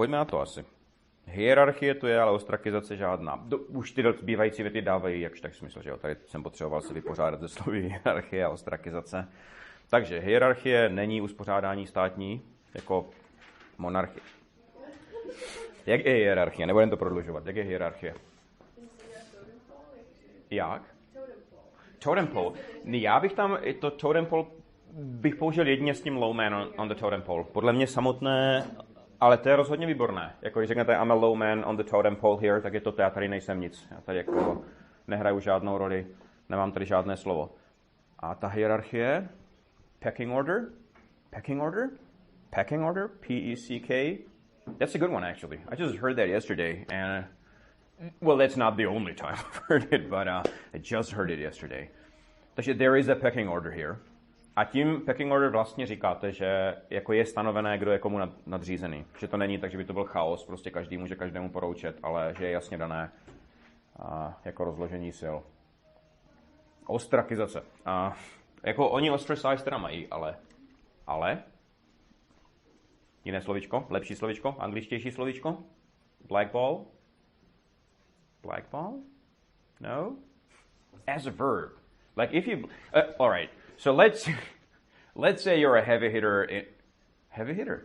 pojďme na to asi. Hierarchie to je, ale ostrakizace žádná. Už ty zbývající věty dávají jakž tak smysl, že jo? Tady jsem potřeboval se vypořádat ze slovy hierarchie a ostrakizace. Takže hierarchie není uspořádání státní, jako monarchie. Jak je hierarchie? Nebudem to prodlužovat. Jak je hierarchie? Jak? Totem pole. Já bych tam, to totem pole bych použil jedině s tím low man on the totem pole. Podle mě samotné, ale to je rozhodně výborné. Jako když řeknete I'm a low man on the totem pole here, tak je to, já tady nejsem nic. Já tady jako nehraju žádnou roli, nemám tady žádné slovo. A ta hierarchie, pecking order, P-E-C-K, that's a good one actually. I just heard that yesterday and well, that's not the only time I've heard it, but I just heard it yesterday. Takže there is a pecking order here. A tím pecking order vlastně říkáte, že jako je stanovené, kdo je komu nadřízený. Že to není tak, že by to byl chaos, prostě každý může každému poroučet, ale že je jasně dané jako rozložení sil. Ostrakizace. Jako oni ostracize teda mají, ale jiné slovíčko, lepší slovíčko, angličtější slovíčko? Blackball? Blackball? No? As a verb. Like if you... all right. So let's say you're a heavy hitter. Heavy hitter?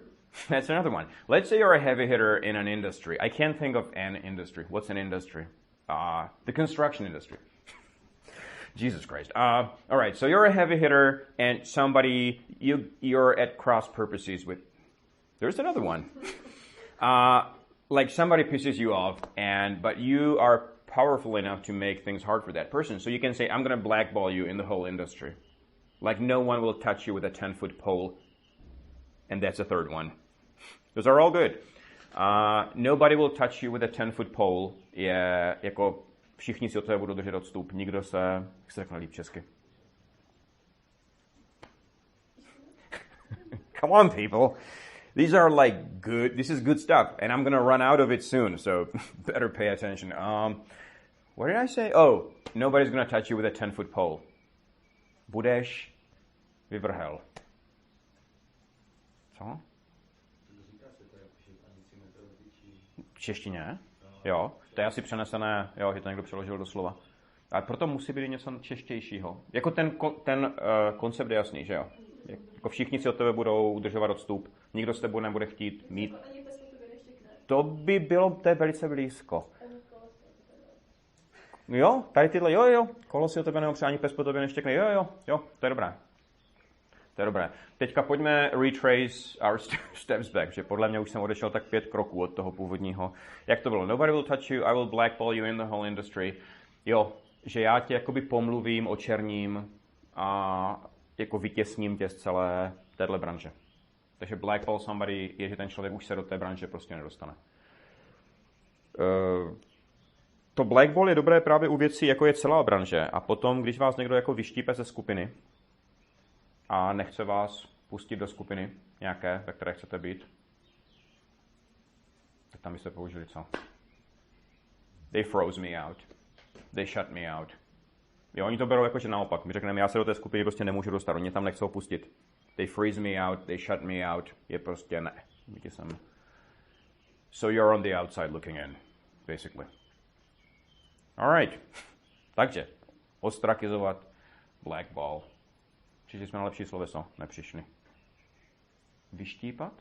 That's another one. Let's say you're a heavy hitter in an industry. I can't think of an industry. What's an industry? The construction industry. Jesus Christ. All right. So you're a heavy hitter and somebody, you're at cross purposes with... There's another one. Like somebody pisses you off, but you are powerful enough to make things hard for that person. So you can say, I'm going to blackball you in the whole industry. Like no one will touch you with a 10-foot pole. And that's a third one. Those are all good. Nobody will touch you with a 10-foot pole. Je jako všichni si od toho budou držet odstup. Nikdo se, jak se řekne líp česky? Come on, people. These are like good, this is good stuff. And I'm going to run out of it soon. So better pay attention. What did I say? Oh, nobody's going to touch you with a 10-foot pole. Budeš vyvrhel. Co? V češtině? Jo, to je asi přenesené, jo, že to někdo přeložil do slova. A proto musí být něco češtějšího. Jako ten koncept je jasný, že jo? Jako všichni si od tebe budou udržovat odstup. Nikdo s tebou nebude chtít mít. To by bylo, to je velice blízko. Jo, tady tyhle, jo, kolo si o tebe neopře, ani pes po tobě neštěkne, jo, to je dobré. To je dobré. Teďka pojďme retrace our steps back, že podle mě už jsem odešel tak 5 kroků od toho původního. Jak to bylo? Nobody will touch you, I will blackball you in the whole industry. Jo, že já tě jakoby pomluvím, očerním a jako vytěsním tě z celé téhle branže. Takže blackball somebody je, že ten člověk už se do té branže prostě nedostane. To blackball je dobré právě u věcí, jako je celá branže. A potom, když vás někdo jako vyštípe ze skupiny a nechce vás pustit do skupiny nějaké, ve které chcete být, tak tam byste použili co? They froze me out. They shut me out. Jo, oni to berou jako, že naopak. My řekneme, já se do té skupiny prostě nemůžu dostat, oni tam nechcou pustit. They freeze me out, they shut me out. Je prostě ne. So you're on the outside looking in, basically. Alright. Takže, ostrakizovat, blackball. Přišli jsme na lepší sloveso, nepřišli. Vyštípat?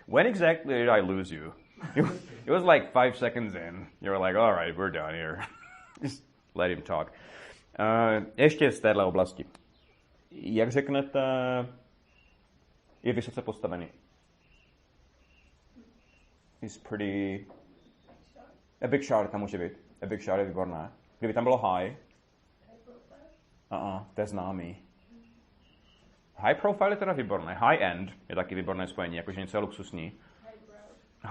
When exactly did I lose you? It was like 5 seconds in. You were like, all right, we're done here. Just let him talk. Ještě z téhle oblasti. Jak řeknete, je vysoce postavený? He's pretty... A big shot tam může být. A big shot je výborné. Kdyby tam bylo high. To je známý. High profile je teda výborné. High end je taky výborné spojení, jakože něco je luxusní.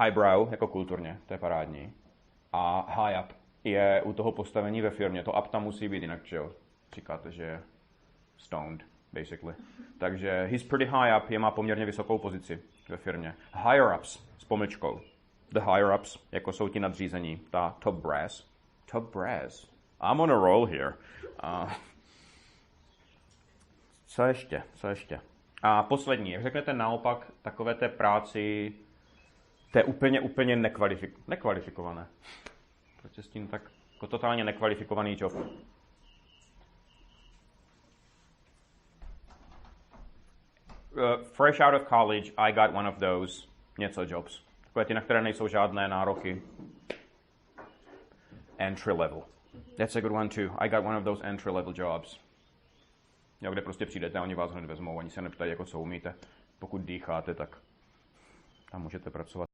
Highbrow, jako kulturně, to je parádní. A high up je u toho postavení ve firmě. To up tam musí být, jinak že jo, říkáte, že je stoned, basically. Takže he's pretty high up, je má poměrně vysokou pozici ve firmě. Higher ups s pomlčkou. The higher ups, jako jsou ti nadřízení. Ta top brass. Top brass. I'm on a roll here. Co ještě? A poslední, jak řeknete naopak takové té práci, to je úplně nekvalifikované. Proč je s tím tak jako totálně nekvalifikovaný job? Fresh out of college, I got one of those něco jobs. Takové ty, na které nejsou žádné nároky. Entry level. That's a good one too. I got one of those entry level jobs. Jo, kde prostě přijdete a oni vás hned vezmou, oni se neptají, jako co umíte. Pokud dýcháte, tak tam můžete pracovat.